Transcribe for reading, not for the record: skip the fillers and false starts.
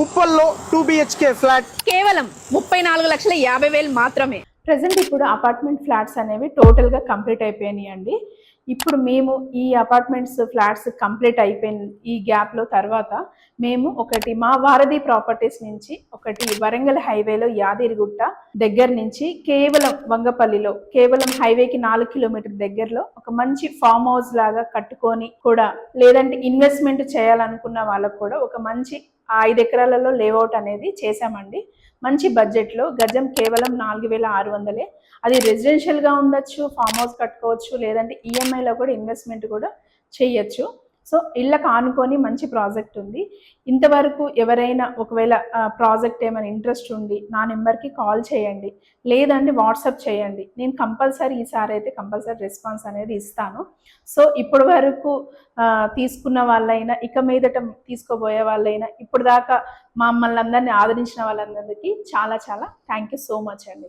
ఉప్పల్లో 2 BHK flat కేవలం 34,50,000 మాత్రమే. Present ఇప్పుడు అపార్ట్మెంట్ ఫ్లాట్స్ అనేవి టోటల్గా కంప్లీట్ అయిపోయినాయి అండి. ఇప్పుడు మేము ఈ అపార్ట్మెంట్స్ ఫ్లాట్స్ కంప్లీట్ అయిపోయిన ఈ గ్యాప్లో తర్వాత మేము ఒకటి మా వారధి ప్రాపర్టీస్ నుంచి ఒకటి వరంగల్ హైవేలో యాదిరిగుట్ట దగ్గర నుంచి కేవలం వంగపల్లిలో కేవలం హైవేకి 4 కిలోమీటర్ దగ్గరలో ఒక మంచి ఫామ్ హౌస్ లాగా కట్టుకొని కూడా లేదంటే ఇన్వెస్ట్మెంట్ చేయాలనుకున్న వాళ్ళకు కూడా ఒక మంచి 5 ఎకరాలలో లేఅవుట్ అనేది చేశామండి. మంచి బడ్జెట్లో గజం కేవలం 4,600. అది రెసిడెన్షియల్గా ఉండొచ్చు, ఫామ్ హౌస్ కట్టుకోవచ్చు, లేదంటే ఈఎంఐలో కూడా ఇన్వెస్ట్మెంట్ కూడా చేయొచ్చు. సో ఇళ్ళకు ఆనుకొని మంచి ప్రాజెక్ట్ ఉంది. ఇంతవరకు ఎవరైనా ఒకవేళ ప్రాజెక్ట్ ఏమైనా ఇంట్రెస్ట్ ఉండి నా నెంబర్కి కాల్ చేయండి, లేదంటే వాట్సాప్ చేయండి. నేను కంపల్సరీ ఈసారి అయితే కంపల్సరీ రెస్పాన్స్ అనేది ఇస్తాను. సో ఇప్పటి వరకు తీసుకున్న వాళ్ళైనా ఇక మీదట తీసుకోబోయే వాళ్ళైనా ఇప్పుడు దాకా మమ్మల్ని అందరినీ ఆదరించిన వాళ్ళందరికీ చాలా చాలా థ్యాంక్ యూ సో మచ్ అండి.